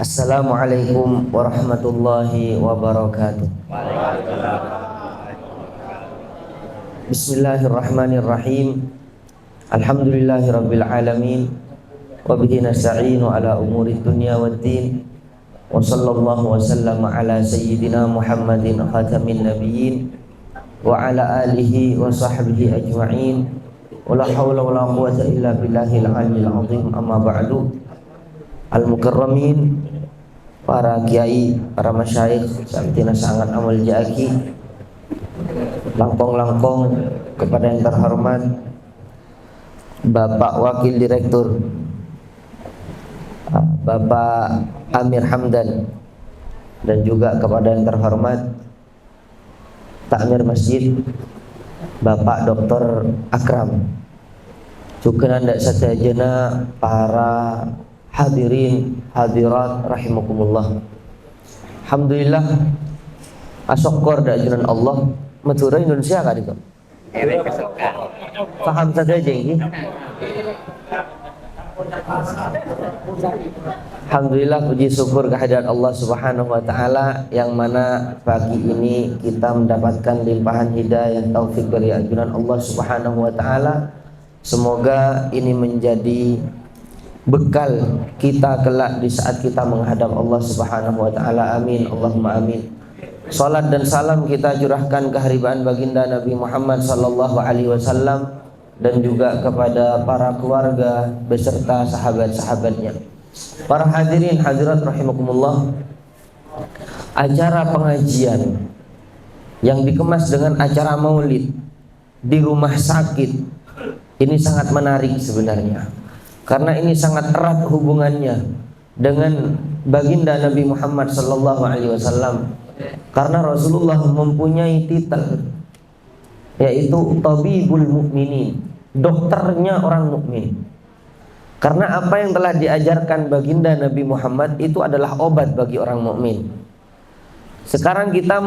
Assalamualaikum warahmatullahi wabarakatuh. Bismillahirrahmanirrahim. Alhamdulillahirabbil alamin. Wa bihi nasta'inu ala umuri dunya waddin. Wa sallallahu wa sallama ala sayyidina Muhammadin khatamin nabiyyin wa ala alihi wa sahbihi ajma'in. Wa la hawla wa la quwwata illa billahil aliyyil azim. Amma ba'du. Al-mukarramin, para kiai, para masyayikh, sahabatina sangat amal jaki, langkong-langkong kepada yang terhormat Bapak Wakil Direktur, Bapak Amir Hamdan, dan juga kepada yang terhormat Takmir Masjid Bapak Dr. Akram. Juga nanda satajana para hadirin hadirat rahimakumullah. Alhamdulillah asyukur da ajunan Allah matura Indonesia kan itu. Paham saja ini. Alhamdulillah puji syukur kehadirat Allah Subhanahu wa taala yang mana pagi ini kita mendapatkan limpahan hidayah taufik dari ajunan Allah Subhanahu wa taala. Semoga ini menjadi bekal kita kelak di saat kita menghadap Allah Subhanahu wa taala. Amin Allahumma amin. Salat dan salam kita curahkan keharibaan baginda Nabi Muhammad sallallahu alaihi wasallam dan juga kepada para keluarga beserta sahabat-sahabatnya. Para hadirin hadirat rahimakumullah, acara pengajian yang dikemas dengan acara maulid di rumah sakit ini sangat menarik sebenarnya. Karena ini sangat erat hubungannya dengan baginda Nabi Muhammad sallallahu alaihi wasallam. Karena Rasulullah mempunyai titel yaitu Tabibul Mukminin, dokternya orang mukmin. Karena apa yang telah diajarkan baginda Nabi Muhammad itu adalah obat bagi orang mukmin. Sekarang kita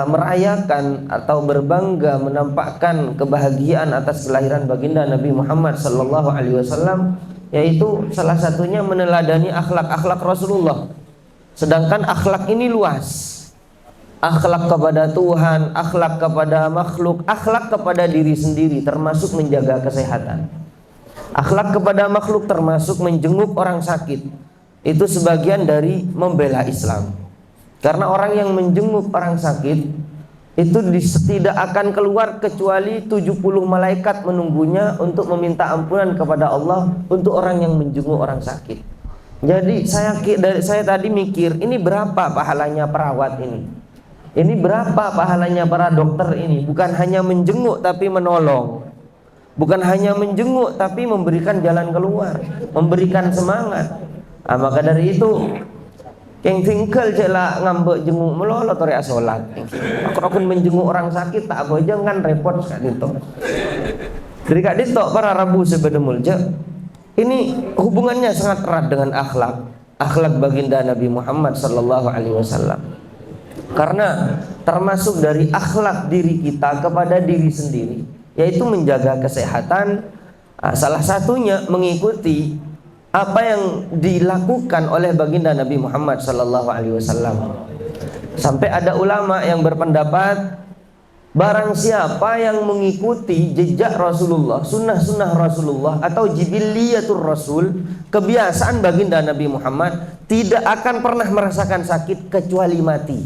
merayakan atau berbangga menampakkan kebahagiaan atas kelahiran baginda Nabi Muhammad sallallahu alaihi wasallam, yaitu salah satunya meneladani akhlak-akhlak Rasulullah. Sedangkan akhlak ini luas. Akhlak kepada Tuhan, akhlak kepada makhluk, akhlak kepada diri sendiri termasuk menjaga kesehatan. Akhlak kepada makhluk termasuk menjenguk orang sakit. Itu sebagian dari membela Islam. Karena orang yang menjenguk orang sakit itu tidak akan keluar kecuali 70 malaikat menunggunya untuk meminta ampunan kepada Allah untuk orang yang menjenguk orang sakit. Jadi saya tadi mikir, ini berapa pahalanya perawat ini? Ini berapa pahalanya para dokter ini? Bukan hanya menjenguk tapi menolong. Bukan hanya menjenguk tapi memberikan jalan keluar, memberikan semangat. Maka dari itu yang tinggal jela ngambek jenguk melolot tori asolat. Aku menjenguk orang sakit tak apa jangan repot sekali itu. Jadi kak dito para Rabu sebedemul je. Ini hubungannya sangat erat dengan akhlak baginda Nabi Muhammad sallallahu alaihi wasallam. Karena termasuk dari akhlak diri kita kepada diri sendiri, yaitu menjaga kesehatan. Salah satunya mengikuti apa yang dilakukan oleh baginda Nabi Muhammad sallallahu alaihi wasallam. Sampai ada ulama yang berpendapat barang siapa yang mengikuti jejak Rasulullah, sunnah-sunnah Rasulullah atau jibiliyatur Rasul, kebiasaan baginda Nabi Muhammad, tidak akan pernah merasakan sakit kecuali mati.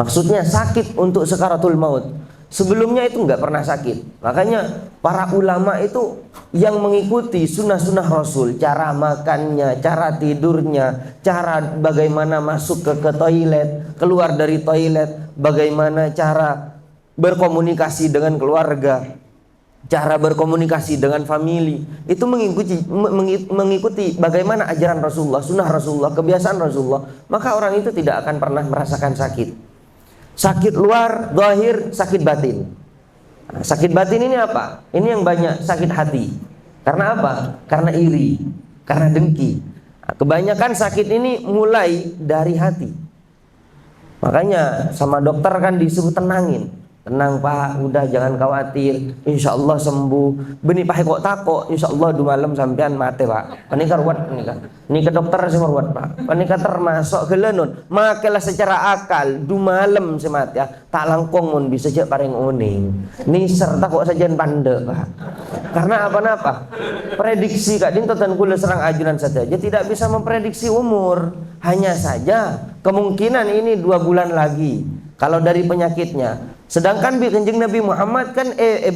Maksudnya sakit untuk sakaratul maut. Sebelumnya itu nggak pernah sakit. Makanya para ulama itu yang mengikuti sunnah-sunnah Rasul, cara makannya, cara tidurnya, cara bagaimana masuk ke toilet, keluar dari toilet, bagaimana cara berkomunikasi dengan keluarga, cara berkomunikasi dengan family, itu mengikuti bagaimana ajaran Rasulullah, sunnah Rasulullah, kebiasaan Rasulullah. Maka orang itu tidak akan pernah merasakan sakit. Sakit luar, zahir, sakit batin. Sakit batin ini apa? Ini yang banyak sakit hati. Karena apa? Karena iri, karena dengki. Kebanyakan sakit ini mulai dari hati. Makanya sama dokter kan disuruh tenangin. Tenang Pak, udah jangan khawatir, insya Allah sembuh. Beni Pak kok takut, insya Allah 2 malam sampean mati Pak. Panika ruwet ini ke dokter sih ruwet Pak. Panika termasuk gelenun. Makalah secara akal 2 malam sih mati ya. Tak langkong mun bisa aja paring uning. Niser takut saja pande Pak. Karena apa-apa? Prediksi Kak Dinto dan kula serang ajunan saja tidak bisa memprediksi umur. Hanya saja kemungkinan ini 2 bulan lagi. Kalau dari penyakitnya. Sedangkan bi Kanjeng Nabi Muhammad kan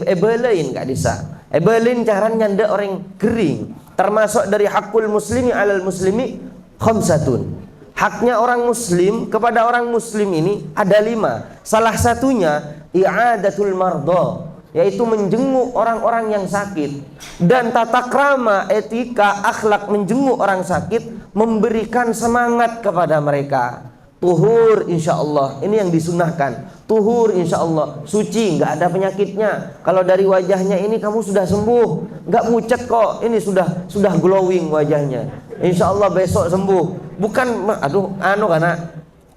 ebelein Kak Disa. Ebelein caranya ndak orang kering. Termasuk dari hakul muslimi alal muslimi khamsatun. Haknya orang muslim kepada orang muslim ini ada 5. Salah satunya i'adatul mardha, yaitu menjenguk orang-orang yang sakit. Dan tata krama, etika, akhlak menjenguk orang sakit, memberikan semangat kepada mereka. Tuhur insya Allah, ini yang disunahkan. Tuhur insya Allah, suci, nggak ada penyakitnya. Kalau dari wajahnya ini kamu sudah sembuh, nggak pucat kok, ini sudah glowing wajahnya. Insya Allah besok sembuh. Bukan, aduh, karena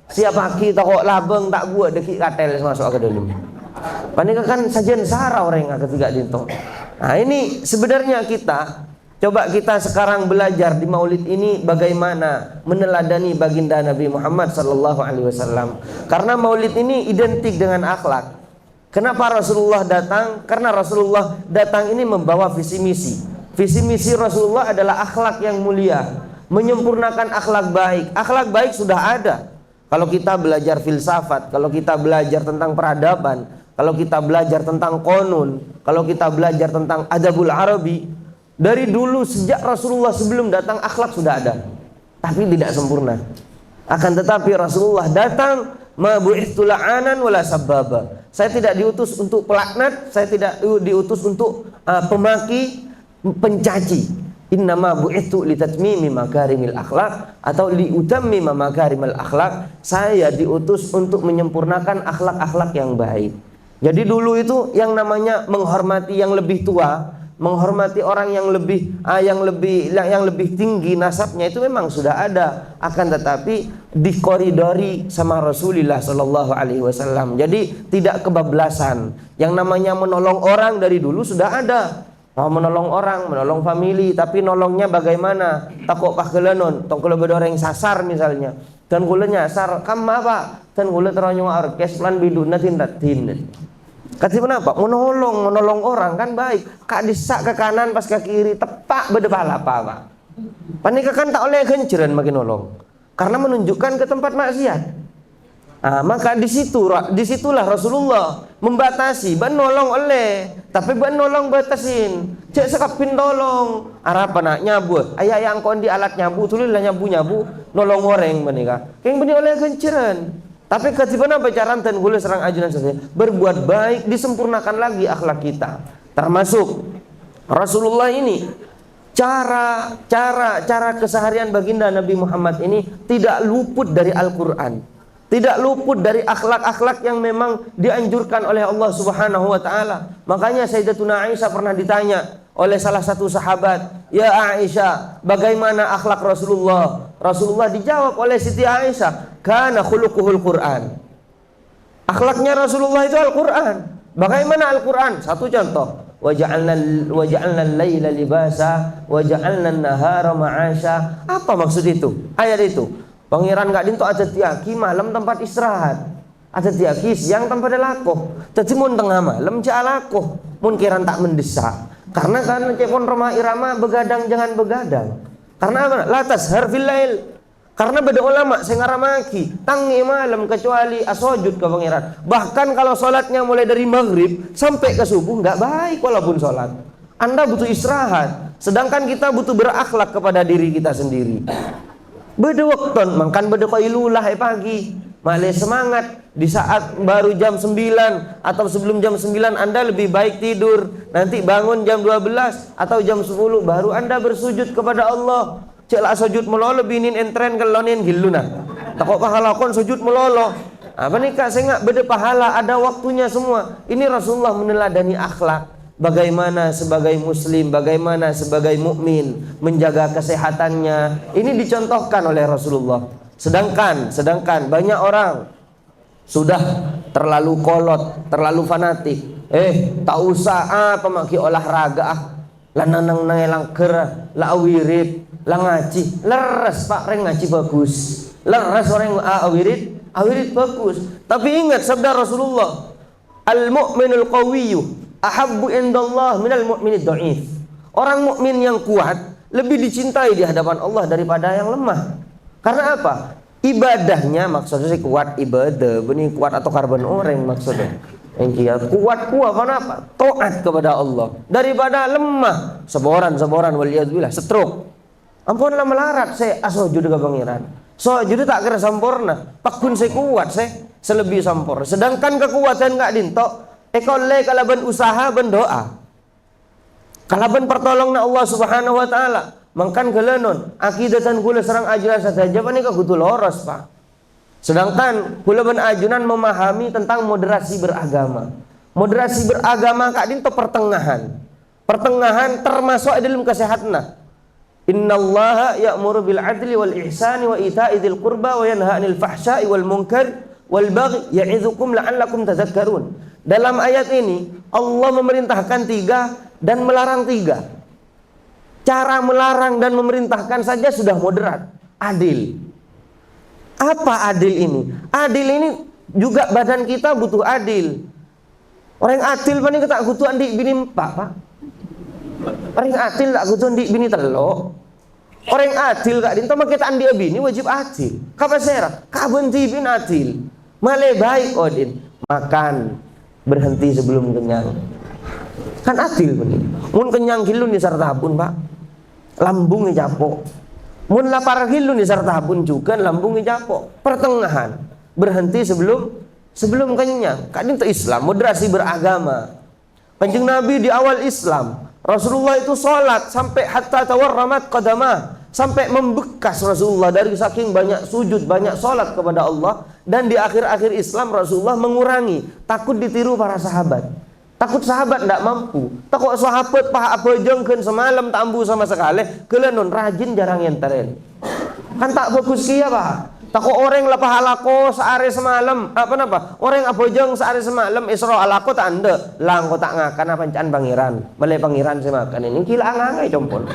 siapa kita kok labeng tak buat dekik katel masuk ke dalam. Panika kan sajian sarah orang yang ketiga dinto. Nah ini sebenarnya coba kita sekarang belajar di maulid ini bagaimana meneladani baginda Nabi Muhammad sallallahu alaihi wasallam. Karena maulid ini identik dengan akhlak. Kenapa Rasulullah datang? Karena Rasulullah datang ini membawa visi misi. Visi misi Rasulullah adalah akhlak yang mulia, menyempurnakan akhlak baik. Akhlak baik sudah ada. Kalau kita belajar filsafat, kalau kita belajar tentang peradaban, kalau kita belajar tentang konun, kalau kita belajar tentang adabul arabi, dari dulu sejak Rasulullah sebelum datang akhlak sudah ada, tapi tidak sempurna. Akan tetapi Rasulullah datang, ma bu'itsu la'anan wala sababa. Saya tidak diutus untuk pelaknat, saya tidak diutus untuk pemaki, pencaci. Innama bu'itsu litatmimi makarimil akhlak, atau liutammima makarimil akhlak. Saya diutus untuk menyempurnakan akhlak-akhlak yang baik. Jadi dulu itu yang namanya menghormati yang lebih tua, menghormati orang yang lebih tinggi nasabnya itu memang sudah ada, akan tetapi dikoridori sama Rasulullah Shallallahu Alaihi Wasallam. Jadi tidak kebablasan. Yang namanya menolong orang dari dulu sudah ada. Mau menolong orang, menolong famili, tapi nolongnya bagaimana? Takut pakelenon, tongkol bedoreng sasar misalnya. Dan kula nyasar, kam apa? Dan kula teronyong orkes plan biduna tindatin. Kata kenapa? Menolong orang kan baik. Kak disak ke kanan pas ke kiri tepak bedepala apa? Panika kan tak oleh genceran makin nolong. Karena menunjukkan ke tempat maksiat. Nah, maka disitulah Rasulullah membatasi, ban nolong oleh, tapi ban nolong batasin. Cek sekapin tolong. Arab nak nyabu. Ayah yang kondi alat nyabu, tulilah nyabu nolong orang menika. Yang benih oleh genceran. Tapi ketika pacaran dan gula serang ajunan saja, berbuat baik, disempurnakan lagi akhlak kita. Termasuk Rasulullah ini cara keseharian baginda Nabi Muhammad ini tidak luput dari Al-Qur'an. Tidak luput dari akhlak-akhlak yang memang dianjurkan oleh Allah Subhanahu wa taala. Makanya Sayyidatuna Aisyah pernah ditanya oleh salah satu sahabat, "Ya Aisyah, bagaimana akhlak Rasulullah?" Rasulullah dijawab oleh Siti Aisyah, "Kana khuluquhul Qur'an." Akhlaknya Rasulullah itu Al-Qur'an. Bagaimana Al-Qur'an? Satu contoh, waja'alna al-laila libasa waja'alna an-nahara ma'asha. Apa maksud itu? Ayat itu. Pangeran gak dinto aja tiaki malam tempat istirahat. Aja tiaki siang tempat lakoh. Jadi mun tengah malam cak lakoh. Mun kiran tak mendesak. Karena kan cekon Roma Irama begadang jangan begadang. Karena apa? Latas harfil lail. Karena beda ulama saya ngaramaki tangi malam kecuali asojud ke pangeran. Bahkan kalau sholatnya mulai dari maghrib sampai ke subuh nggak baik walaupun sholat. Anda butuh istirahat. Sedangkan kita butuh berakhlak kepada diri kita sendiri. Beda waktu, makan beda qailulah pagi. Malah semangat di saat baru jam 9 atau sebelum jam 9 Anda lebih baik tidur. Nanti bangun jam 12 atau jam 10 baru Anda bersujud kepada Allah. Ceklah sujud melolo binin entren kelonin giluna. Takut pahala kon sujud melolo. Apa nih Kak, saya nggak beda pahala, ada waktunya semua. Ini Rasulullah meneladani akhlak. Bagaimana sebagai muslim, bagaimana sebagai mukmin menjaga kesehatannya. Ini dicontohkan oleh Rasulullah. Sedangkan banyak orang sudah terlalu kolot, terlalu fanatik. Tak usah apa maki olahraga lah nanang nangelang ker, lah wirid, lah ngaji. Leres Pak, reng ngaji bagus. Leres orang wirid bagus. Tapi ingat sabda Rasulullah, al-mu'minul qawiyyu ahabbu indallah minal mu'minid dha'if. Orang mukmin yang kuat lebih dicintai di hadapan Allah daripada yang lemah. Karena apa? Ibadahnya, maksudnya kuat ibadah, benih kuat atau karbon orang maksudnya. Yang kuat kenapa? Taat kepada Allah daripada lemah. Seboran waliyadzubillah stroke. Ampunlah melarat saya asojud ke pangeran. Sojud tak kira sempurna. Pakun saya kuat saya selebih sempurna. Sedangkan kekuatan enggak dintok. Ekolle kalaban usaha berdoa. Kalaban pertolong na Allah Subhanahu wa taala. Mangkan gelenon akidatan kula serang ajunan saja panika kudu loros Pak. Sedangkan kula ben ajunan memahami tentang moderasi beragama. Moderasi beragama kak dinto pertengahan. Pertengahan termasuk dalam kesehatanna. Innallaha ya'muru bil adli wal ihsani wa ita'i dzil qurba wa yanha 'anil fahsya'i wal munkar wal baghi ya'idzukum la'allakum tadhakkarun. Dalam ayat ini Allah memerintahkan 3 dan melarang 3. Cara melarang dan memerintahkan saja sudah moderat, adil. Apa adil ini? Adil ini juga badan kita butuh adil. Orang adil paling tak butuh andi bini Pak. Orang adil tak butuh andi bini telok. Orang adil kak dinto kita andi bini wajib adil. Kapan syarat? Kabenti bin adil. Male baik odin. Makan berhenti sebelum kenyang. Kan adil benih. Mun kenyang kilun di sartabun Pak. Lambungnya japok. Mun lapar kilun di sartabun juga lambungnya japok. Pertengahan. Berhenti sebelum kenyang. Kadang itu Islam, moderasi beragama. Kanjeng Nabi di awal Islam, Rasulullah itu sholat sampai hatta tawarramat qadamah, sampai membekas Rasulullah dari saking banyak sujud, banyak sholat kepada Allah. Dan di akhir-akhir Islam Rasulullah mengurangi, takut ditiru para sahabat. Takut sahabat tidak mampu. Takut sahabat apa jengken semalam tak ambu sama sekali. Kelenon rajin jarang yenteren. Kan tak fokus kia Pak. Takut orang lah pahalako sehari semalam. Apa? Orang apa jeng sehari semalam Isra alako tak anda. Lang ko tak ngakan apa pancaan pangeran. Malay pangeran saya makan ini gila ngangai compon.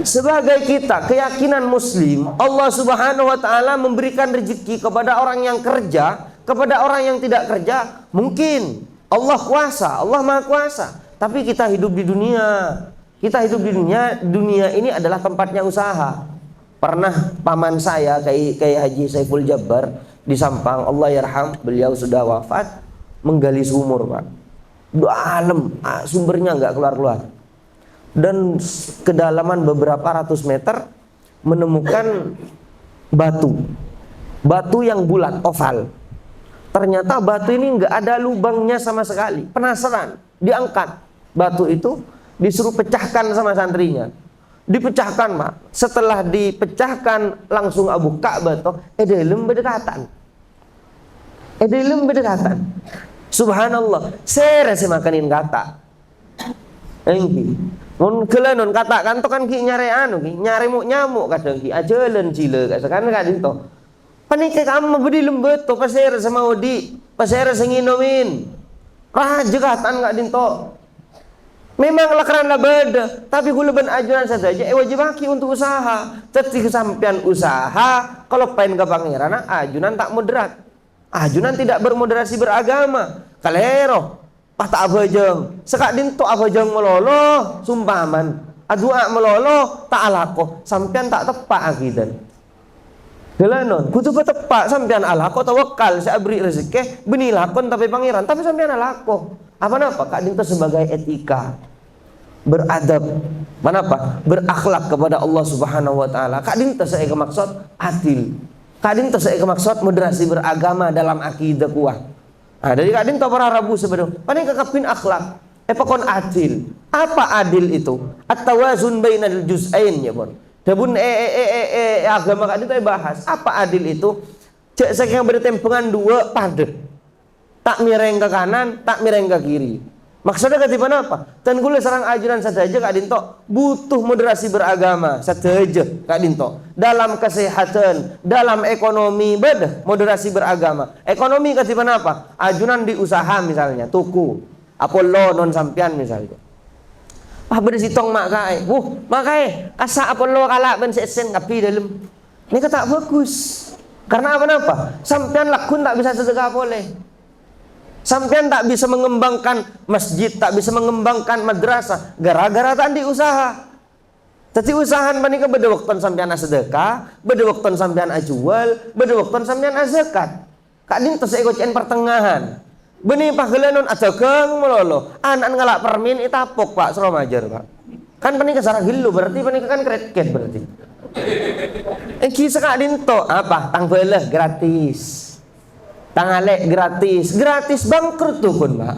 Sebagai kita keyakinan Muslim, Allah Subhanahu wa taala memberikan rezeki kepada orang yang kerja. Kepada orang yang tidak kerja, mungkin Allah kuasa, Allah maha kuasa. Tapi kita hidup di dunia. Kita hidup di dunia ini adalah tempatnya usaha. Pernah paman saya, kayak Haji Saiful Jabbar di Sampang, Allah yarham, beliau sudah wafat, menggali sumur Pak. Dalam, sumbernya nggak keluar-keluar. Dan kedalaman beberapa ratus meter menemukan batu yang bulat, oval. Ternyata batu ini nggak ada lubangnya sama sekali. Penasaran, diangkat batu itu, disuruh pecahkan sama santrinya. Dipecahkan Pak. Setelah dipecahkan langsung abu Ka'bah toh, edelem berdekatan. Subhanallah, saya rasa makanin kata. Engki, mun kelenon kata kan to kan ki nyari nyamuk kadang ki ajeun cile sekarang kan itu. Panik kamu beri lembut to pasir sama odi, pasir senginomin. Rajegatan enggak dinto. Memang lakaran lah beda, tapi gula ben ajunan saja wajib aki untuk usaha. Tetapi kesampian usaha kalau pengen ke pangeran ajunan tak moderat. Ajunan tidak bermoderasi beragama. Kalero patah abajeng. Sekak dinto abajeng melolo sumpaman. Adua melolo tak alako, sampean tak tepak akidan. Delanon, kudu tepak sampean alako tawakal saya beri rezeki benih lakon tapi pangeran tapi sampean alako. Apa kak dinto sebagai etika beradab, berakhlak kepada Allah Subhanahu wa taala. Kak dinto saya maksud adil. Kak dinto saya maksud moderasi beragama dalam akidah kuah. Dari kak dinto para rabu sebenarnya. Paling kekapin akhlak. Pakon adil. Apa adil itu? At-tawazun bainal juz'ain ya bon. Dabun agama kak dinto bahas. Apa adil itu? Cek saya bertempengan dua padet. Tak mireng ke kanan, tak mireng ke kiri. Maksudnya ketiban apa? Dan kula sarang ajunan saja Kak Dinto butuh moderasi beragama saja Kak Dinto. Dalam kesehatan, dalam ekonomi beda moderasi beragama. Ekonomi ketiban apa? Ajunan di usaha misalnya, tuku, Apollo non sampian misalnya. Wah beda sitong mak kai. Makai asa Apollo kalak ben sen kapi dalam. Ini kata bagus. Karena apa? Sampian lakun tak bisa sedekah boleh. Sampean tak bisa mengembangkan masjid, tak bisa mengembangkan madrasah gara-gara tadi usaha. Tapi usahaan panika beda waktu sampean sedekah, beda waktu sampean ajual, beda waktu sampean zakat. Kak Dinto seikocen pertengahan. Benih pagelanon ajagang melolo. Anak ngalak permin itapok Pak Sromajar Pak. Kan panika sarang hilu berarti panika kan kredit berarti. Kisah Kak Dinto apa? Tang belah gratis. Tangalek gratis bangkrut tuh pun Pak.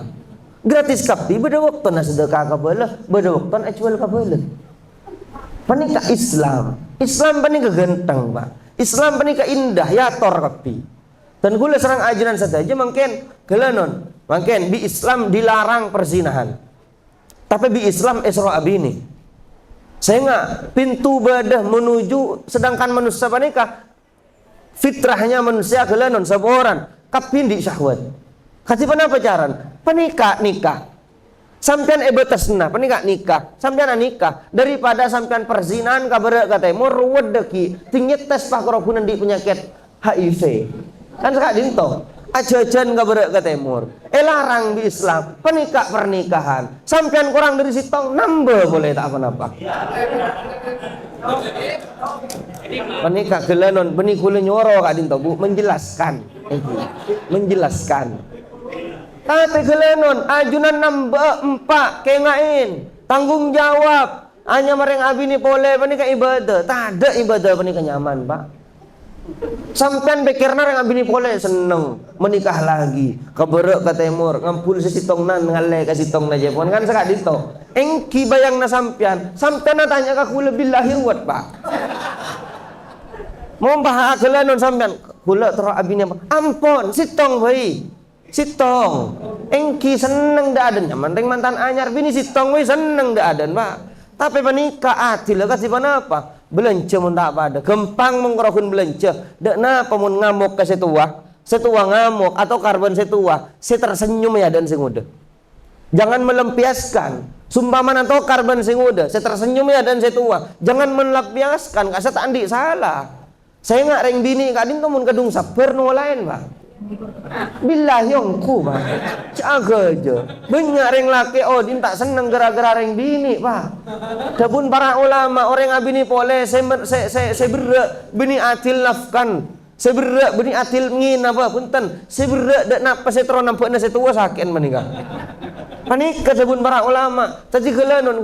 Gratis kapi beda waktu na sedekah kabelah, beda waktu na ajual kabelah. Panika Islam panika genteng Pak. Islam panika indah ya tor kapi. Dan gula serang ajaran saja mungkin gelanon, mungkin di Islam dilarang perzinahan. Tapi di Islam Isra abini. Sehingga pintu badah menuju sedangkan manusia panika fitrahnya manusia gelanon seorang kapindi syahwat. Katipan apa pacaran? Nikah. Sampean ebetasna, nikah. Sampean nikah daripada sampean perzinahan kabar kata ruwet deki tinggi tes pakrokunan di penyakit HIV. Kan Kak Dinto ajajan kabar kata larang di Islam pernikahan. Sampean kurang dari sitong nambah boleh tak apa-apa. Panika gelanon benih kule nyoro Kak Dinto Bu menjelaskan kata gelanon ajunan nambah empat kengain tanggung jawab hanya mereng abini pole panika ibadah tak ada ibadah panika nyaman Pak. Sampean pikirna reng abini pole seneng menikah lagi keberek ke timur ngampul sesitong nan ngale ka sitong na Jepon kan Kak Dinto engki bayang na sampean na tanya ka kula billahi wat Pak. Mau bahas gelanon sampean kula terus abini ampun sitong sitong engki seneng dak aden nyaman reng mantan anyar bini sitong we seneng dak aden Pak. Tapi panika adil kasih apa? Belanja mun tak pada gempang mengkorokun belanja dak napa mun ngamuk ke setua ngamuk atau karbon setua tersenyum ya dan sing udah. Jangan melampiaskan sumpaman atau karbon sing udah tersenyum ya dan setua. Jangan melampiaskan kasa andi salah. Saya nggak reng bini Kak Dinto mun kadung sabar nu lain Pak. Billahi yongku Pak. Caga aja. Banyak reng laki din tak seneng gara-gara reng bini Pak. Dapun para ulama orang abini pole saya berak bini atil nafkan. Saya berak bini atil ngin apa punten. Saya berak dak napa saya terus nampakna saya tua sakit menikah. Panika sabun para ulama tadi gelanon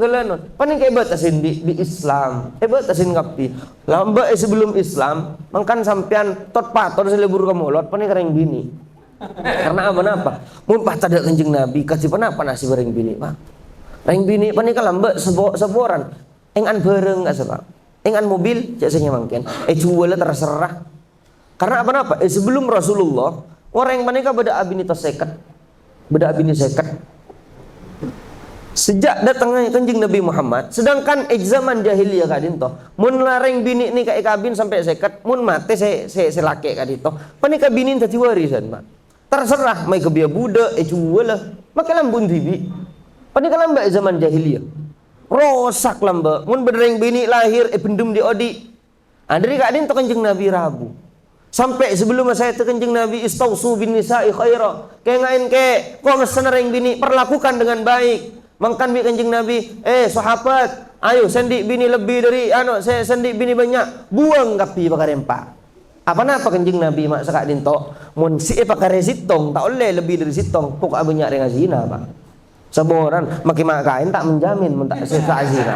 panika batasin di Islam batasin kapi lamba sebelum Islam mangkan sampean tot pator selebur kemolot panika reng bini karena apa mun patah dak Kanjeng Nabi kasih apa nasi reng bini Pak reng bini panika lamba seboran engan bareng asa Pak engan mobil jasanya mangken jual terserah karena apa sebelum Rasulullah orang panika beda abini seket sejak datangnya Kanjeng Nabi Muhammad sedangkan zaman jahiliyah Kak Dinto mun lareng bini ni ka ikabin sampai seket mun mate se laki Kak Dinto panika bini tadi warisan Pak terserah mai kebiya budak jual lah maka lambun tibi panika lamba zaman jahiliyah rosak lamba mun bereng bini lahir pendum di odi dari Kak Dinto Kanjeng Nabi Rabu sampai sebelum saya Kanjeng Nabi istausu bin nisa'i khaira kengain kok ngesen reng bini perlakukan dengan baik. Mangkan bi Kanjeng Nabi, sahabat, ayo sendi bini lebih dari saya sendi bini banyak, buang kapi pakarempa. Apa Kanjeng Nabi mak Kak Dinto, mun si pakare sitong tak oleh lebih dari sitong, pokok banyak dengan zina Pak. Saboran maki makain tak menjamin mun tak sesa zina.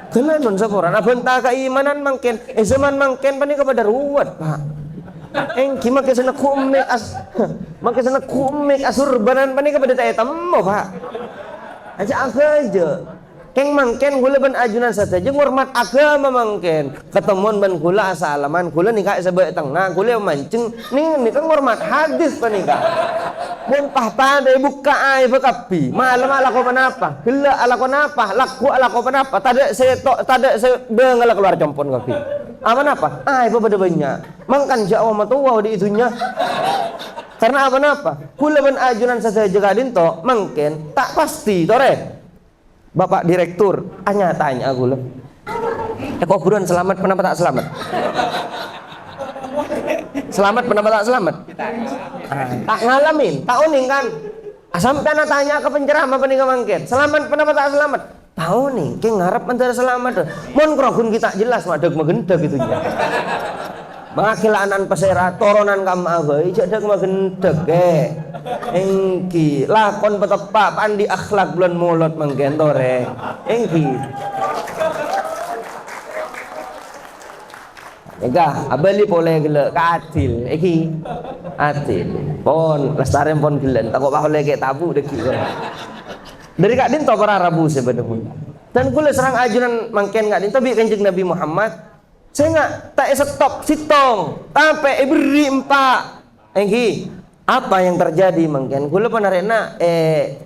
Kenanon saboran abon ta keimanan mangken, zaman mangken pani kepada ruwet Pak. Engki make sana kumek asurbanan pani kepada ta temo Pak. Aja aja keng mangken gula ban ajunan saja ngormat agama mangken ketemuan ban gula asalaman gula nikah sebab tengah gula mancing nih kan ngormat hadis panika Mun pahpada buka ai bekapi. Malam ala ko panapa? Hela ala ko napa? Laku ala ko panapa? Tada saya dengal keluar compon kapi. Apa napa? Ai beda banyak. Mangkan jawa matuwa di itunya. Karena apa napa? Kula ben ajunan saja jagadin to, mungkin tak pasti tore. Bapak direktur, tanya aku lah. Kok buruan selamat kenapa tak selamat? Selamat kenapa tak selamat? Tak ngalamin, tak uning kan? Sampai anak tanya ke penceramah apa nih mangkin? Selamat kenapa tak selamat? Tahu nih, kayak ngarep antara selamat. Mon krogun kita jelas madeg magendeg gitu ya. Makilanan pesera toronan kam abai jadeg magendeg engki lakon petepak pandi akhlak bulan mulot menggentore engki ega abali pole gele katil iki atil pon lestaren pon gelen takok bahole ke tabu deki dari kak dinto para rabu sebenarnya dan kula serang ajunan mangken kak dinto bi kanjeng Nabi Muhammad saya nggak tak stop sitong tapi beri empat engki apa yang terjadi mungkin kula penarena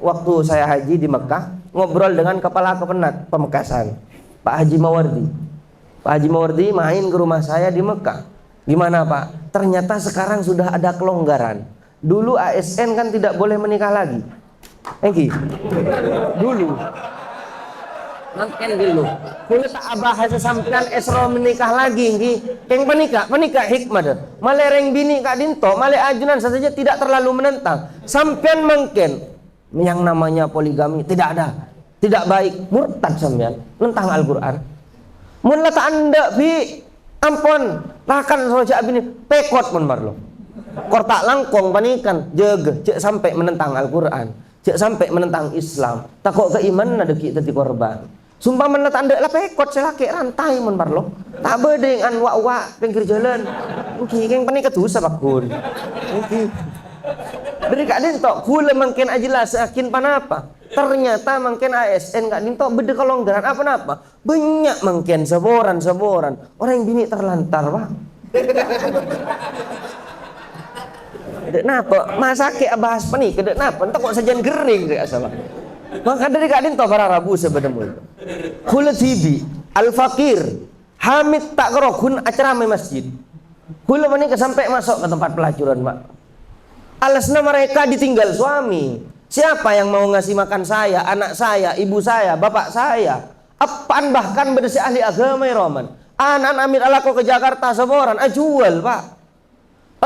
waktu saya haji di Mekah ngobrol dengan kepala kepenat Pemekasan Pak Haji Mawardi. Pak Haji Mawardi main ke rumah saya di Mekah. Gimana Pak? Ternyata sekarang sudah ada kelonggaran. Dulu ASN kan tidak boleh menikah lagi. Engki dulu mungkin dulu kula tak bahasa sampean esro menikah lagi nggih yang menikah hikmah deh malereng bini kak dinto male ajunan saja tidak terlalu menentang sampean mungkin yang namanya poligami tidak ada tidak baik murtad sampean nentang Al-Qur'an mun la anda bi ampun lakan soja bini pekot mun marlo kortak langkong panikan jeg cek sampai menentang Al-Qur'an cek sampai menentang Islam takok keimanan ada kita di korban sumpah menet anda lah pekot selaki rantai mun parlo tak bede an wa pinggir jalan mungkin yang panik kedusa pakun mungkin dari kak dinto kula mungkin ajelas yakin panapa ternyata mungkin ASN kak dinto bede kelonggaran apa napa banyak mungkin seboran orang yang bini terlantar pak dek napa masake bahas panik dek napa entar kok sajian gering dek asal maka dari kak dinto para rabu sebenarnya kula tibi al-fakir hamid tak kerokun acara masjid kula menikah sampai masuk ke tempat pelacuran pak alasnya mereka ditinggal suami siapa yang mau ngasih makan saya anak saya ibu saya bapak saya apaan bahkan berdasi ahli agama roman anak amir alako ke Jakarta seboran jual pak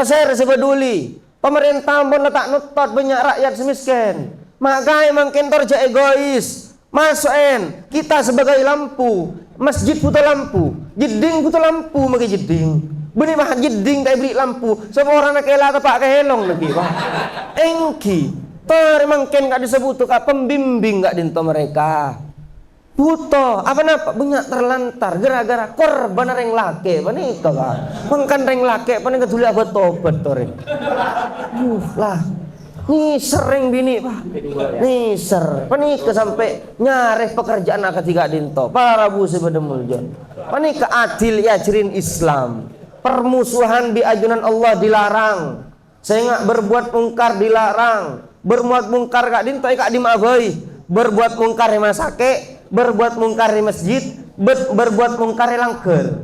saya sebeduli pemerintah pun letak nutot banyak rakyat semiskin makanya mungkin terja egois masukin kita sebagai lampu masjid butuh lampu jeding butuh lampu maka jeding benih mah jeding tak beli lampu semua orang nak kela tak pakai helong lagi pak engki ter mungkin gak disebut tuh pembimbing gak dinto mereka butuh apa napa banyak terlantar gara-gara korban reng lake panika kak mangkan reng lake panika dulu abot tobat tore lah nih sering bini pak nih panika sampai nyaris pekerjaan ketiga dinto para bu sebedemuljon panika adil ya cirin Islam permusuhan di ajunan Allah dilarang saya nggak berbuat mungkar dilarang berbuat mungkar kak dinto kak dimabai berbuat mungkar di masake berbuat mungkar di masjid berbuat mungkar di langker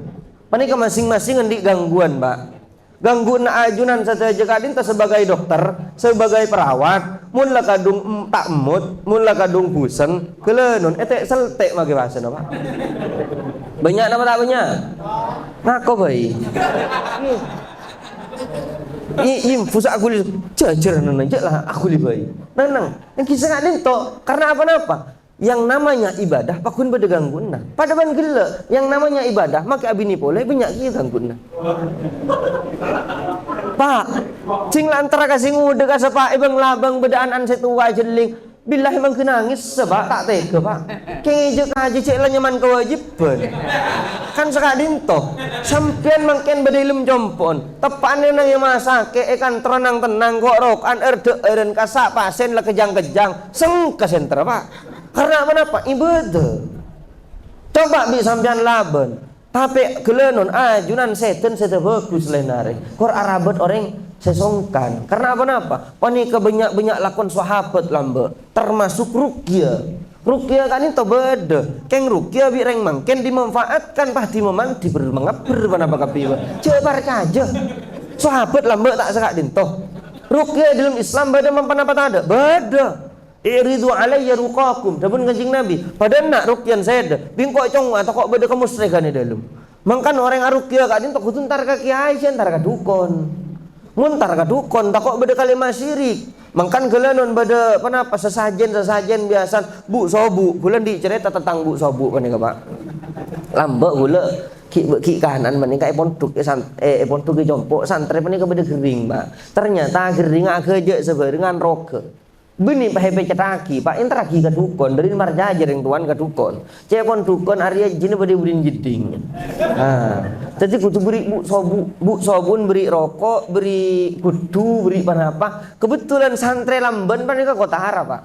panika masing-masing ngendi gangguan pak gangguan ajunan saja kak dinto sebagai dokter sebagai perawat mun la kadung tak emut mun la kadung pusing kelenon etek seltek mage bahasa apa banyak nama tak banyak ngako bayi im fusa aku li jajar nana lah aku li bayi nanang yang kisah kak dinto karena apa yang namanya ibadah pakun beda gangguan pada ban gila yang namanya ibadah maka abini boleh banyak kita gangguan pak cing lantara kasih ngude kasih pak ibang labang bedaan an setua jeling bilah emang kenangis sebab tak tega pak kengejek haji cek lah nyaman kewajiban kan sekak dinto sampian mungkin bedilem jompon tepaannya nang yang masak kan terenang tenang kok rok an erde eren kasak pasen lah kejang-kejang sengka sentra pak karena apa ibadah coba bi sampean laban tapi gelenon ajunan setan bagus lenare kor arabet orang sesongkan. Karena apa-apa? Panika banyak lakon sahabat lambe, termasuk ruqyah. Ruqyah kan itu beda. Keng ruqyah bi reng mangken dimanfaatkan pasti memanti bermengapir mana bakapi. Coba aja. Sahabat lambe tak sekak dinto. Ruqyah dalam Islam beda mempan apa ada? Beda. Iridu alayya ruqakum. Dabun Kanjeng Nabi. Pada nak ruqyan saya dah. Bingkok cong atau kok beda kemusyrikan di dalam. Mangkan orang aruqyah kak dinto kudu entar ka kiai entar ka dukun. Muntar ka dukun tak kok beda kalimat syirik. Mangkan gelanon beda apa sesajen biasa bu sobu. Bulan dicerita tentang bu sobu kan Pak. Lambe gula ki kanan menika ponduk ponduk jompok santri menika beda gering Pak. Ternyata gering ageje sebarengan roge. Bini pahepe cetaki Pak interagi ka dukun dari marjajar yang tuan ka dukun. Cepon dukun Arya jine bade budin jeding. Jadi kudu beri bu sobun beri rokok, beri kudu, beri panapa. Kebetulan santri Lamban panika kota Hara Pak.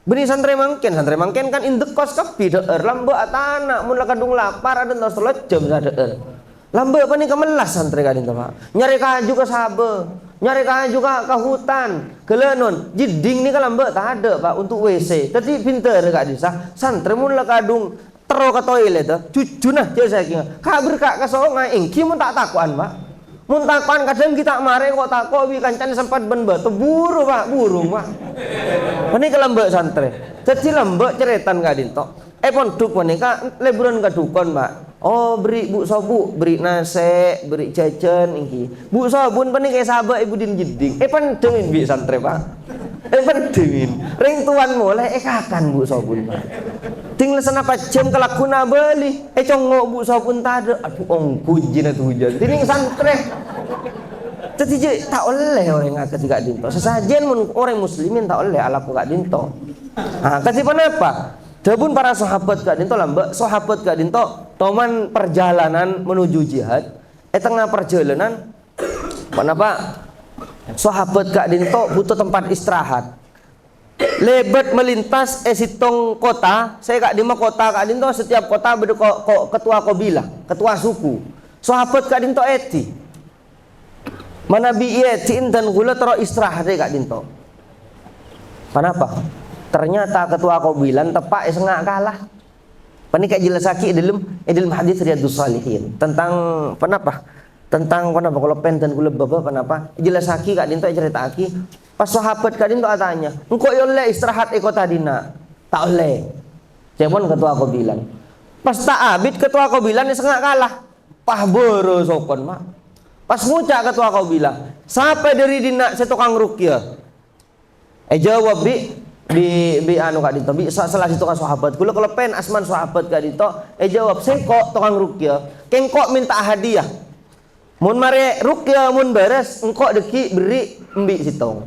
Beni santri mangken kan in the cost kapi deur lambe atana mun kadung lapar ada tos jam sadeur. Lambe panika melas santri kadin Pak. Nyari kaju ka sabe. Nyari kaju ke hutan, kelenon, jeding ni kalau mbak tak ada Pak untuk WC. Tapi pinter kak desa, santri mun lah kadung tero ke toilet tu, cucu nah dia saya kira. Kabur kak kasonga, engki mun tak takuan Pak. Mun takuan kadang kita mare kok takut, wi kancan sempat ben batu buru Pak, burung Pak. Ini kalau mbak santri, jadi lembek ceretan kak dinto. Ponduk menika leburan ke dukun Pak. Oh beri bu sobu, beri nase, beri jajan iki. Bu sobun pani kayak sahabat ibu din jeding. Pendemin bi santri Pak. Pendemin. Ring tuan mulai kakan bu sobun Pak. Tinggal senapa jam kelakuna beli. Congok bu sobun tada. Aduh ongku jina tu hujan. Tining santri. Jadi tak oleh orang ngakak juga dinto. Sesajen orang muslimin tak oleh alaku kak dinto. Kasih apa? Dabun para sahabat kak dinto lambak, sahabat kak dinto toman perjalanan menuju jihad. Tengah perjalanan, kenapa? Sahabat kak dinto butuh tempat istirahat. Lebat melintas esitong kota. Saya kak di kota kak dinto setiap kota beda ketua kabilah, ketua suku. Sahabat kak dinto eti. Mana bi etiin dan gula tero istirahat kak dinto. Kenapa? Ternyata ketua kabilan tepak sengak kalah. Panika jelasaki dalam hadis Riyadhus Shalihin tentang kenapa? Tentang kenapa kalau penten kula baba kenapa? Jelasaki kak dinto ceritaki. Pas sahabat kak dinto tanya, "Engko yo le istirahat kota dina?" Tak oleh. Cepon ketua kabilan. Pas tak abid ketua kabilan sengak kalah. Pah boro sokon mak. Pas ngucak ketua kabilan, "Sampai dari dina saya tukang ruqyah." Jawab bi anu kak dito bi salah situ kan sahabat kula kalau pen asman sahabat kak dito jawab sengkok tukang ruqyah kengkok minta hadiah mun mare ruqyah mun beres engkok deki beri embi sitong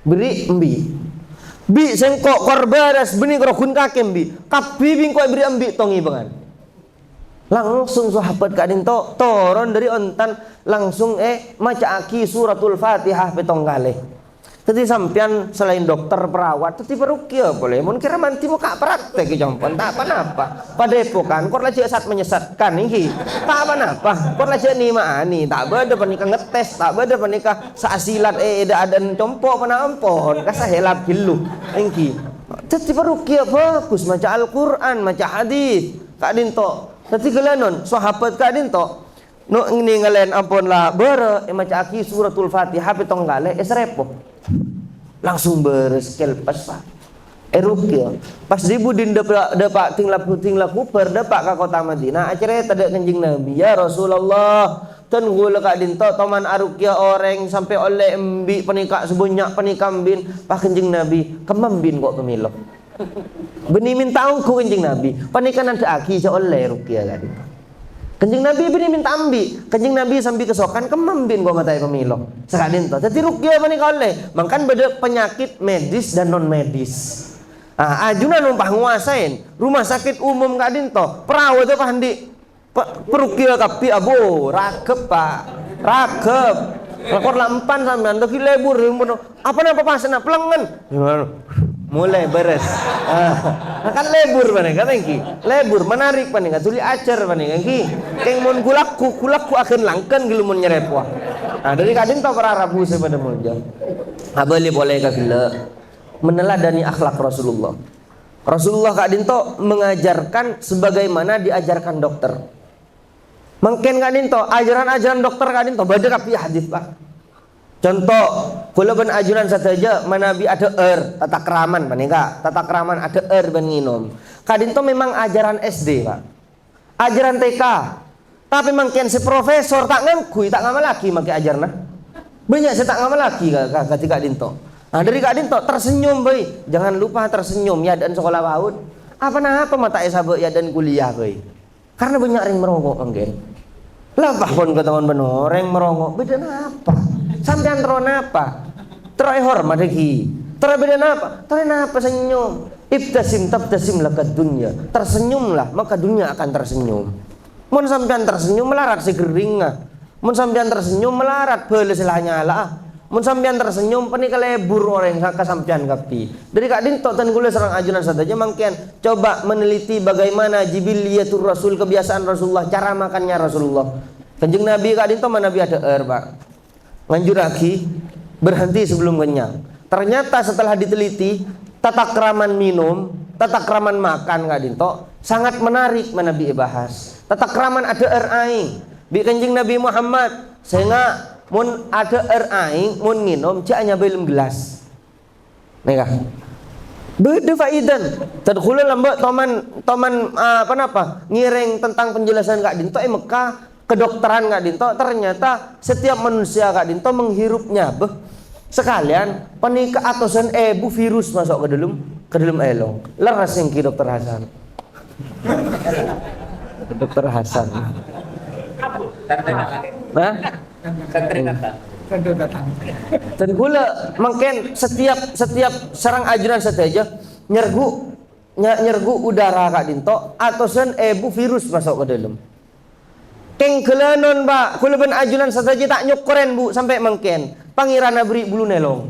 beri embi bi sengkok kor beres bening rokun kakem bi kapi bingkok beri embi tongi bangan langsung sahabat kak dito toron dari ontan langsung maca aki suratul Fatihah petong kali. Tadi sampean selain dokter perawat, tadi perukia boleh. Mungkin kira manti muka praktek jompon, tak apa-apa. Pada epokan, kor lagi saat menyesatkan ini, tak apa-apa. Kor lagi ni maani, tak beda panika ngetes, tak beda panika saasilat ada compok pana ampon, kasah helap gilu, ini. Tadi perukia bagus, maca Al-Quran, maca hadis, kak dinto. Tadi gelanon, sahabat kak dinto. No ini ngalen ampun lah bere maca aki suratul Fatihah petong gale esrepo langsung beres kelpas Pak ruqyah pas dibudin dapat tinglah kuper dapat ke kota Madinah akhirnya tada Kanjeng Nabi ya Rasulullah ten gula kak dinto toman aruqyah orang sampai oleh embi penikah sebunyak penikambin Pak Kanjeng Nabi kemambin kok pemilo beni minta ku Kanjeng Nabi panika ada aki oleh ruqyah kak dinto Kanjeng Nabi bini minta ambi, Kanjeng Nabi sambil kesokan kemambin gua matai pemilo. Sekadin to. Jadi ruqyah bani kole. Mangkan beda penyakit medis dan non medis. Ajuna numpah nguasain rumah sakit umum kadin to. Perawat to pahandi. Peruqyah kapi abo, ragep Pak. Ragep. Lakor lampan sampean to lebur. Apa pasana pelengen. Mulai beres. Kan lebur paning katengki. Lebur menarik paning tuli acer paning ki. Keng mun kulakku akan langken gilu mun nyerepoa. Nah, dari kadin to para Rabu sepada mulja. Boleh kagila meneladani akhlak Rasulullah. Rasulullah kadin to mengajarkan sebagaimana diajarkan dokter. Mungkin kadin to ajaran-ajaran dokter kadin to beda kapi hadis Pak. Contoh, kula ben ajuran saja manabi ada tata keraman panika. Tata keraman ada ben nginom. Kadin to memang ajaran SD, Pak. Ajaran TK. Tapi mungkin si profesor tak ngamkui, tak ngamal lagi make ajarna. Banyak saya tak ngamal lagi ketika dinto. Nah, dari Kak Dinto tersenyum, boy. Jangan lupa tersenyum ya dan sekolah PAUD. Apa mata sahabat ya dan kuliah, boy. Karena banyak yang merongok mungkin. Lah pun ke teman benar orang merongok beda apa? Sampean teron apa? Terai hormat lagi. Terai beda apa? Terai apa senyum? Ibtasim tabtasim lakad dunya. Tersenyumlah maka dunia akan tersenyum. Mun sampean tersenyum melarat si geringah. Mun sampean tersenyum melarat beuleus silahnya lah. Mun sampean tersenyum panika lebur orang kasampean kapi. Dari Kak Dinto tan kula sareng ajunan saja mangkian coba meneliti bagaimana jibiliyatur Rasul, kebiasaan Rasulullah, cara makannya Rasulullah. Kanjeng Nabi Kak Dinto mana Nabi ada Pak. Lanjut lagi berhenti sebelum kenyang. Ternyata setelah diteliti tata keraman minum, tata keraman makan Kak Dinto sangat menarik Nabi bahas. Tata keraman ada aing. Bi Kanjeng Nabi Muhammad sehingga mun ada aing mun nginum jaknya belum gelas. Nih beda faidan. Tadkhulul lambak toman apa ngireng tentang penjelasan Kak Dinto Mekah kedokteran Kak Dinto ternyata setiap manusia Kak Dinto menghirupnya sekalian panika atosan virus masuk ke dalam elong. Leres yang ki dokter Hasan. Dokter Hasan. Nah, dan gula mungkin setiap sarang ajuran saja nyergu udara Kak Dinto atosan virus masuk ke dalam. Keng kelanon Pak, kula ben ajunan saja tak nyukuren Bu sampai mungkin pangeran beri bulu nelong.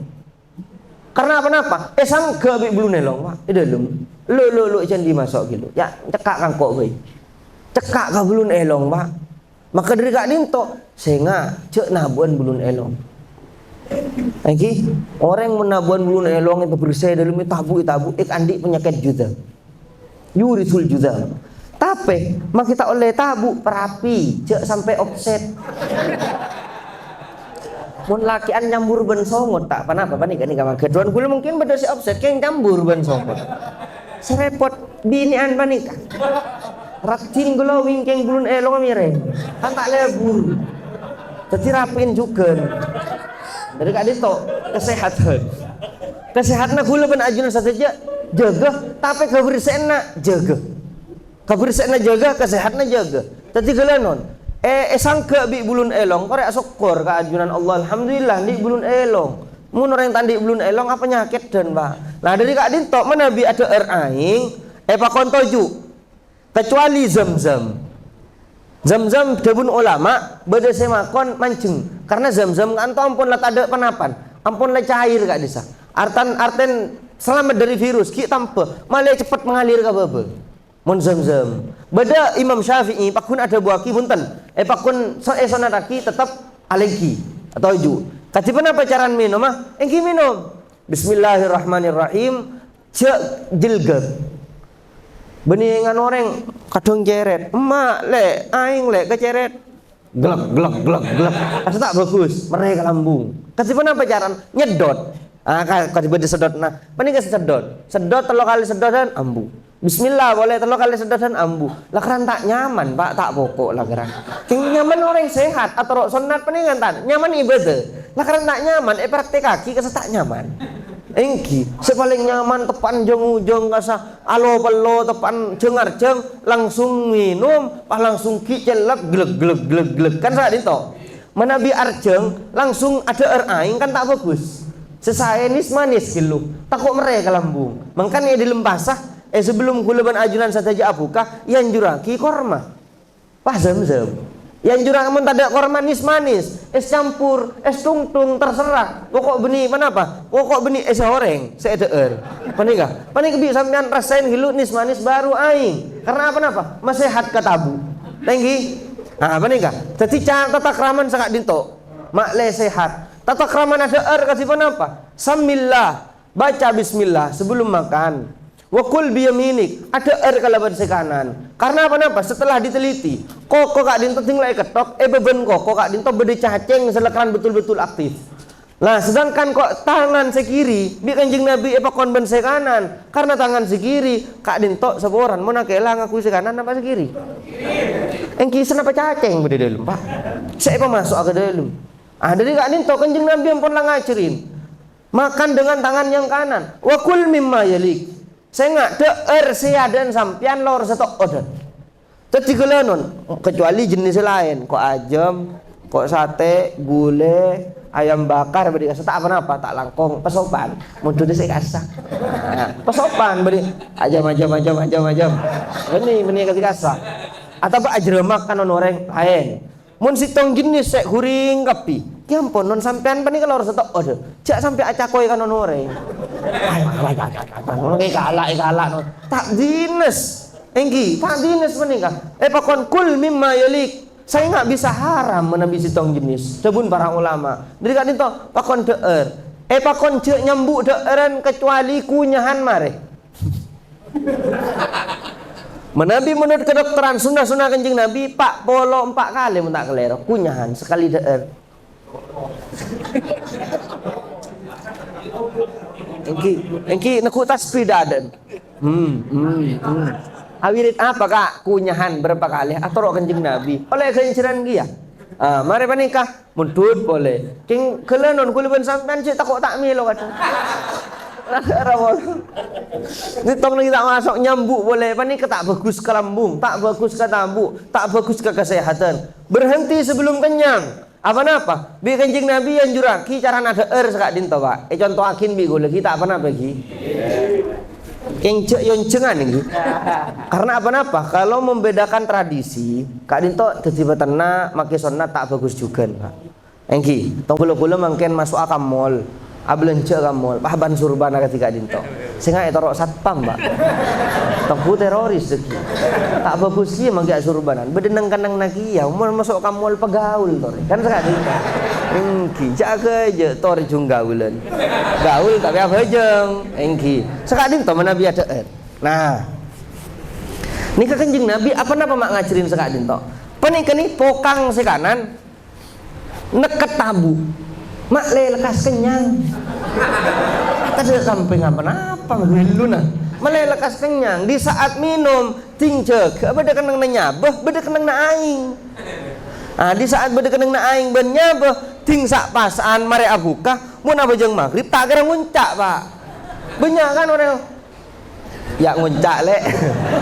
Karena apa? Sangka beri bulu nelong Pak. Dalam. Lo jangan dimasuk gitu. Ya cekak kangkok bae. Cekak ka bulu nelong Pak. Maka dari Kak Dinto sehingga cek nabuan bulu nelong. Lagi orang menabuan bulu nelong itu bersih dalam tabu andi penyakit juta. Yurisul juta. Tapi mak kita oleh tabu perapi cek sampai offset. Mun lakian nyambur ben songot tak panapa panik kan enggak kedua kula mungkin beda si offset keng nyambur ben songot. Serepot binian panik. Raktin glowing keng bulun elong mireng. Kan tak lebur. Jadi rapin juga. Dari Kak Dinto kesehatan. Kesehatan kula ben ajunan saja jaga tapi kebersihanna jaga. Kebersihanna jaga, kesehatanna jaga. Tadi gelanon. Sangka bi bulun elong, korek syukur ka ajunan Allah. Alhamdulillah di bulun elong. Mun orang tandi bulun elong apa penyakit dan Pak. Nah dari Kak Dinto menabi ada aing, pakon toju. Kecuali Zam-Zam. Zam-Zam debun ulama beda semakon mancing. Karena Zam-Zam kan ampun lah ada penapan. Ampun lah cair Kak Desa. Arten selamat dari virus ki tanpa malah cepat mengalir ke bebe. Mun Zam-Zam. Beda Imam Syafi'i pakun ada buaki punten. Pakun sonataki tetap alergi atau ju. Kati apa cara minum engki minum. Bismillahirrahmanirrahim. Cek jilgab. Beningan orang kadang ceret. Emak le, aing le keceret. Gelak. Asa tak bagus, mereka lambung. Kati apa cara nyedot. Kati beda sedot nah. Panik sedot. Sedot 3 kali sedotan ambu. Bismillah boleh 3 kali sedotan ambu. Lah keran tak nyaman Pak, tak pokok lah keran. Keng nyaman orang sehat atau sunat peningan tan nyaman ibadah. Lah keran tak nyaman praktek kaki kasa tak nyaman. Engki sepaling nyaman tepan jeng-ujung kasa alo pelo tepan jengar-jeng langsung minum pas langsung ki celek glek kan saat itu. Menabi arjeng langsung ada aing kan tak bagus. Sesaenis manis gitu. Takut mereka lambung. Makanya di lembasah sebelum kulaban ajunan saja apukah yang juraki korma. Wah Zam-Zam. Yang jurang amun tak ada korma manis, es campur, es tungtung terserah. Pokok benih kenapa? Pokok benih es goreng, seeder. Panika? Panika bi sampean rasain gilu nis manis baru aing. Karena apa? Masih sehat katabu. Tinggi. Nah, panika? Jadi tata keraman Kak Dinto. makle sehat. Tata krama ada kasih apa? Samillah, baca bismillah sebelum makan. Wakul biyaminik, ada kalau bersih kanan. Karena apa? Setelah diteliti, kok kak dinto tinggal ketok, beben kok kak dinto bede cacing selekan betul-betul aktif. Nah, sedangkan kok tangan sekiri, bi kanjeng Nabi kon ben kanan. Karena tangan sekiri, kak dinto seboran mau nakela ngaku kanan apa sekiri? Engki kenapa cacing bede dalam, Pak? Saya masuk ke dalam. Dari kak dinto kanjeng Nabi yang pun ngajarin. Makan dengan tangan yang kanan. Wakul mimma yalik. Saya nggak deer seadan sampian lor setok oden. Tetigelenon kecuali jenis lain. Kok ayam, kok sate, gulai, ayam bakar beri kasih tak apa tak langkong pesopan. Muncul di kasah. Nah, pesopan beri ayam. Benih kasih kasah. Atau ajremak kan orang lain. Mun sitong jenis sek huring kapi. Ya ampun non sampean pani kalau harus setok ode. Jak sampai acakoi kan non orang. Ayo galak non. Tak dinas. Enggi, tak dinas menikah. Pakon kul mimma yalik. Saya nggak bisa haram menabi sitong jenis. Cebun para ulama. Jadi kan itu pakon deer. Pakon cek nyambuk deeran kecuali kunyahan mare. Menabi menurut kedokteran sunnah kanjeng Nabi pak polo 4 kali mentak kelero kunyahan sekali deer. Engki neku tasbih daden. Awirit apa kak kunyahan berapa kali atau kanjeng Nabi oleh kenceran dia. Mari panikah mundut boleh. King kelenon kuliban sampean cek takok tak milo kata. Ini tong lagi tak masuk nyambuk boleh. Apa ni tak bagus ke lambung, tak bagus ke tambuk, tak bagus ke kesehatan. Berhenti sebelum kenyang. Apa? Bi kanjeng Nabi yang juraki cara ada sekak dinto pak. Contoh akin bi gula kita apa bagi. Yang cengan ini. Karena apa? Kalau membedakan tradisi, kak dinto tiba tenang, makai sunat tak bagus juga pak. Engki, tong gula mungkin masuk akam mall. Abelence kamol, pahaban surbana ketika dinto. Sehingga itu rok satpam, Pak. Tengku teroris deki. Tak bagus sih mangga surbanan. Bedenang kanang nakia, mau masuk kamol pegaul tor. Kan sekali. Engki, jaga aja tor jung gaulan. Gaul tapi apa jeng? Engki. Sekali dinto mana biar ada. Nah, ini kanjeng Nabi apa mak ngajarin sekali dinto. Penikan ini pokang sekanan, neket tabu. Mak lekas kenyang. Tadi sampai ngapa-napa dulu nah. Lekas kenyang di saat minum tingcek beda kenang nyabeh beda kenang aing. Di saat beda kenang aing ben nyabeh ting sak pasan mare abukah mun abajeng maghrib tak kira nguncak Pak. Banyak kan orang ya nguncak lek.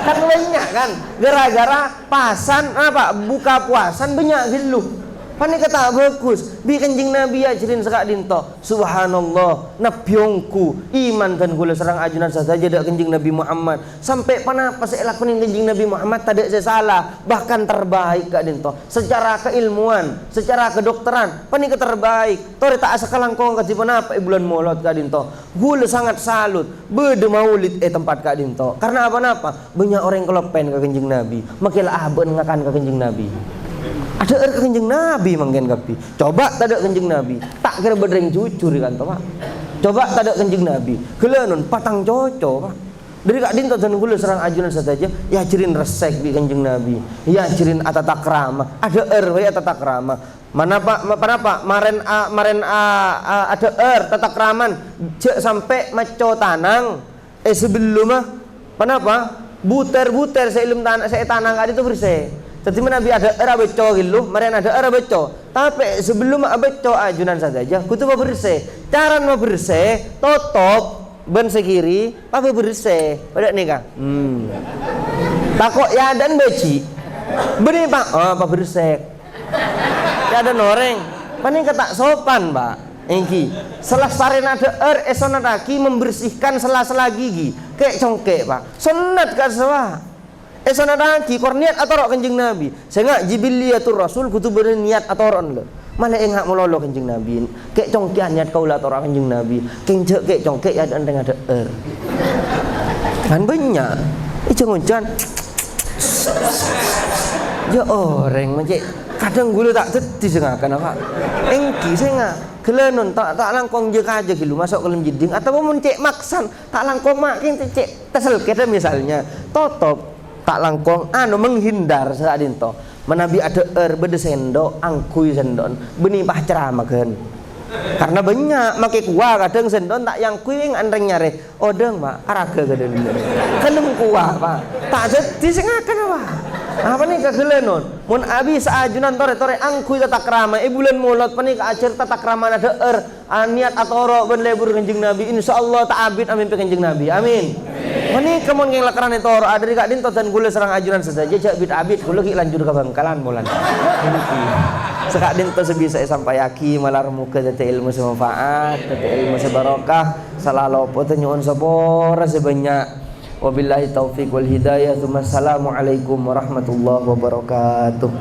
Kan banyak kan gara-gara pasan apa buka puasan banyak giluh. Pani kata bagus, bi kanjeng Nabi ajarin sekak dinto. Subhanallah, nabyongku iman dan gula serang ajunan saja dak kanjeng Nabi Muhammad. Sampai panapa saya lakuin kanjeng Nabi Muhammad tak ada salah, bahkan terbaik kak dinto. Secara keilmuan, secara kedokteran, pani terbaik. Tori tak asa kalangkong kasih panapa bulan molot kak dinto. Gula sangat salut, bede maulid tempat kak dinto. Karena apa? Banyak orang kelopen ke kanjeng Nabi. Makilah aben ngakan ke kanjeng Nabi. Ada kanjeng Nabi manggen kapi. Coba tak ada kanjeng Nabi. Tak kira bedreng cucur kan Pak. Coba tak ada kanjeng Nabi. Gelenon patang coco Pak. Dari kak dinto dan gula serang ajunan saja ya cirin resek di kanjeng Nabi. Ya cirin atata krama. Ada we atata krama. Mana Pak? Maren ada tata kraman cek sampai maco tanang. Sebelum kenapa? Buter saya ilmu saya tanang kali itu bersih. Jadi Nabi ada era beco gitu, mereka ada era beco. Tapi sebelum beco ajunan saja, kutu bersih. Cara mau bersih, tutup ban sekiri, apa bersih. Pada nih kan? Takut ya dan beci. Beri Pak, apa bersih? Ya ada noreng. Paling kata sopan Pak. Engki. Setelah sarin ada esona lagi membersihkan sela-sela gigi, kayak congkek Pak. Sunat kaswa. Sana lagi korniat atau rok kanjeng Nabi. Saya nggak jibiliyatur Rasul kutu berniat atau ron lo. Malah enggak melolo kanjeng Nabi. Kek congkian niat kaulah atau rok kanjeng Nabi. Kengcek kek congkek ya ada Kan banyak. Ijo nguncan. Ya orang macam kadang gula tak teti sengakan apa. Engki senga gelenon tak langkong je aja gitu masuk ke dalam jeding atau mau cek maksan tak langkong makin cek tesel kita misalnya totop tak langkong menghindar saat itu menabi ada beda sendok angkui sendok benih pah ceramah kan karena banyak makai kuah kadang sendok tak yang kuing andreng nyare odeng mak araga kadang kan kuah pak tak jadi sengakan apa nih kegelenon mun abi saajunan tore angkui tatak rama bulan mulot panik acer tatak rama ada niat atau ro ben lebur kanjeng nabi insyaallah tak abid amin pe kanjeng nabi amin mani kemon ngeng lakaran itu ro ada dik din totan gule serang ajunan saja jak bid abid gule ki lanjur ka bangkalan mulan sekak din to sebisa sampai aki malar muka tete ilmu semanfaat tete ilmu sebarokah salah lopo teh nyuwun sapora sebanyak. Wabillahi taufiq wal hidayah. Assalamualaikum warahmatullahi wabarakatuh.